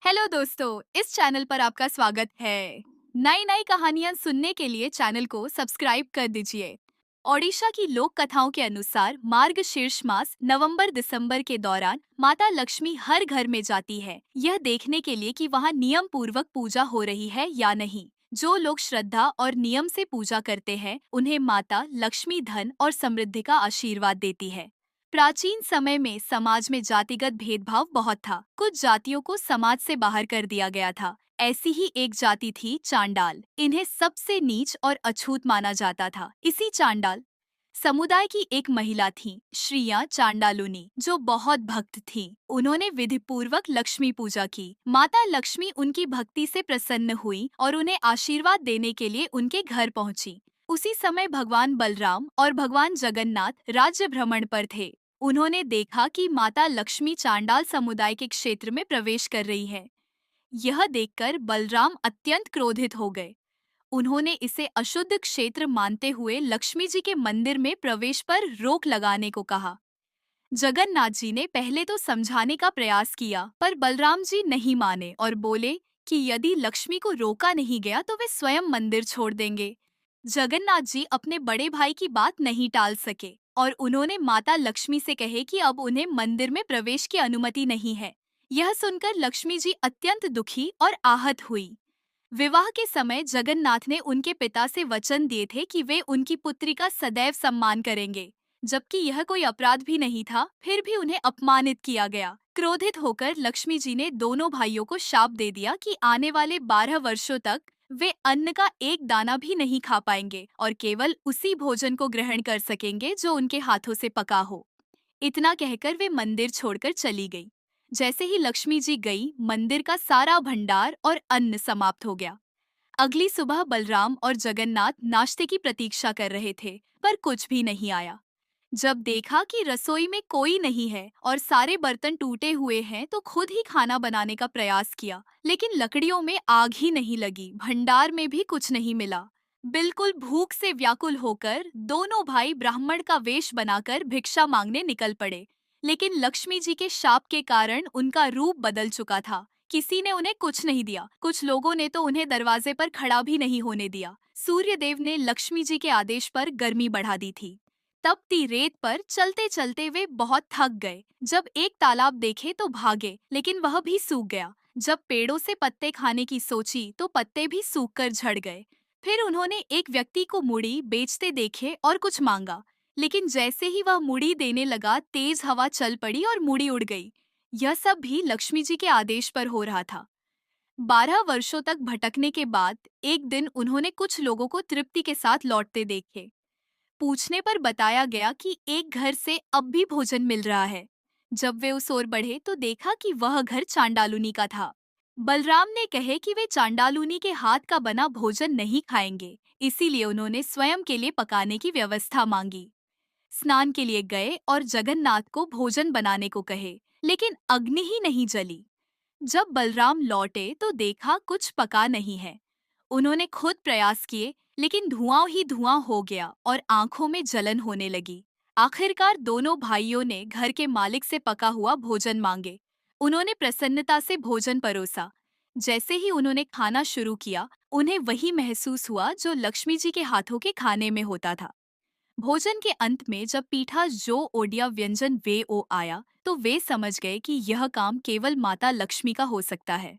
Hello दोस्तों, इस channel पर आपका स्वागत है। नई नई कहानियां सुनने के लिए चैनल को सब्सक्राइब कर दीजिए। ओडिशा की लोक कथाओं के अनुसार मार्गशीर्ष मास नवंबर दिसंबर के दौरान माता लक्ष्मी हर घर में जाती है, यह देखने के लिए कि वहां नियम पूर्वक पूजा हो रही है या नहीं। जो लोग श्रद्धा और नियम से पूजा करते हैं, उन्हें माता लक्ष्मी धन और समृद्धि का आशीर्वाद देती है। प्राचीन समय में समाज में जातिगत भेदभाव बहुत था। कुछ जातियों को समाज से बाहर कर दिया गया था। ऐसी ही एक जाति थी चांडाल। इन्हें सबसे नीच और अछूत माना जाता था। इसी चांडाल समुदाय की एक महिला थी, श्रिया चांडालुनी, जो बहुत भक्त थी। उन्होंने विधि पूर्वक लक्ष्मी पूजा की। माता लक्ष्मी उनकी भक्ति से प्रसन्न हुई और उन्हें आशीर्वाद देने के लिए उनके घर पहुंची। उसी समय भगवान बलराम और भगवान जगन्नाथ राज्य भ्रमण पर थे। उन्होंने देखा कि माता लक्ष्मी चांडाल समुदाय के क्षेत्र में प्रवेश कर रही है। यह देखकर बलराम अत्यंत क्रोधित हो गए। उन्होंने इसे अशुद्ध क्षेत्र मानते हुए लक्ष्मी जी के मंदिर में प्रवेश पर रोक लगाने को कहा। जगन्नाथ जी ने पहले तो समझाने का प्रयास किया, पर बलराम जी नहीं माने और बोले कि यदि लक्ष्मी को रोका नहीं गया तो वे स्वयं मंदिर छोड़ देंगे। जगन्नाथ जी अपने बड़े भाई की बात नहीं टाल सके और उन्होंने माता लक्ष्मी से कहे कि अब उन्हें मंदिर में प्रवेश की अनुमति नहीं है। यह सुनकर लक्ष्मी जी अत्यंत दुखी और आहत हुई। विवाह के समय जगन्नाथ ने उनके पिता से वचन दिए थे कि वे उनकी पुत्री का सदैव सम्मान करेंगे, जबकि यह कोई अपराध भी नहीं था, फिर भी उन्हें अपमानित किया गया। क्रोधित होकर लक्ष्मी जी ने दोनों भाइयों को शाप दे दिया कि आने वाले 12 वर्षों तक वे अन्न का एक दाना भी नहीं खा पाएंगे और केवल उसी भोजन को ग्रहण कर सकेंगे जो उनके हाथों से पका हो। इतना कहकर वे मंदिर छोड़कर चली गई। जैसे ही लक्ष्मी जी गई, मंदिर का सारा भंडार और अन्न समाप्त हो गया। अगली सुबह बलराम और जगन्नाथ नाश्ते की प्रतीक्षा कर रहे थे, पर कुछ भी नहीं आया। जब देखा कि रसोई में कोई नहीं है और सारे बर्तन टूटे हुए हैं, तो खुद ही खाना बनाने का प्रयास किया, लेकिन लकड़ियों में आग ही नहीं लगी, भंडार में भी कुछ नहीं मिला। बिल्कुल भूख से व्याकुल होकर दोनों भाई ब्राह्मण का वेश बनाकर भिक्षा मांगने निकल पड़े। लेकिन लक्ष्मी जी के शाप के कारण उनका रूप बदल चुका था। किसी ने उन्हें कुछ नहीं दिया, कुछ लोगों ने तो उन्हें दरवाजे पर खड़ा भी नहीं होने दिया। सूर्य देव ने लक्ष्मी जी के आदेश पर गर्मी बढ़ा दी थी। तपती रेत पर चलते चलते वे बहुत थक गए। जब एक तालाब देखे तो भागे, लेकिन वह भी सूख गया। जब पेड़ों से पत्ते खाने की सोची तो पत्ते भी सूखकर झड़ गए। फिर उन्होंने एक व्यक्ति को मुड़ी बेचते देखे और कुछ मांगा, लेकिन जैसे ही वह मुड़ी देने लगा, तेज हवा चल पड़ी और मुड़ी उड़ गई। यह सब भी लक्ष्मी जी के आदेश पर हो रहा था। 12 वर्षों तक भटकने के बाद एक दिन उन्होंने कुछ लोगों को तृप्ति के साथ लौटते देखे। पूछने पर बताया गया कि एक घर से अब भी भोजन मिल रहा है। जब वे उस ओर बढ़े तो देखा कि वह घर चांडालुनी का था। बलराम ने कहे कि वे चांडालुनी के हाथ का बना भोजन नहीं खाएंगे, इसीलिए उन्होंने स्वयं के लिए पकाने की व्यवस्था मांगी। स्नान के लिए गए और जगन्नाथ को भोजन बनाने को कहे, लेकिन अग्नि ही नहीं जली। जब बलराम लौटे तो देखा कुछ पका नहीं है। उन्होंने खुद प्रयास किए, लेकिन धुआं ही धुआं हो गया और आंखों में जलन होने लगी। आखिरकार दोनों भाइयों ने घर के मालिक से पका हुआ भोजन मांगे। उन्होंने प्रसन्नता से भोजन परोसा। जैसे ही उन्होंने खाना शुरू किया, उन्हें वही महसूस हुआ जो लक्ष्मी जी के हाथों के खाने में होता था। भोजन के अंत में जब पीठा जो ओडिया व्यंजन वे ओ आया, तो वे समझ गए कि यह काम केवल माता लक्ष्मी का हो सकता है।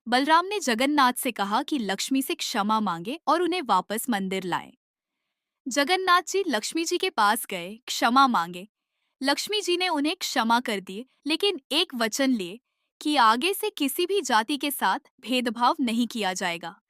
बलराम ने जगन्नाथ से कहा कि लक्ष्मी से क्षमा मांगे और उन्हें वापस मंदिर लाएं। जगन्नाथ जी लक्ष्मी जी के पास गए, क्षमा मांगे। लक्ष्मी जी ने उन्हें क्षमा कर दिए, लेकिन एक वचन लिए कि आगे से किसी भी जाति के साथ भेदभाव नहीं किया जाएगा।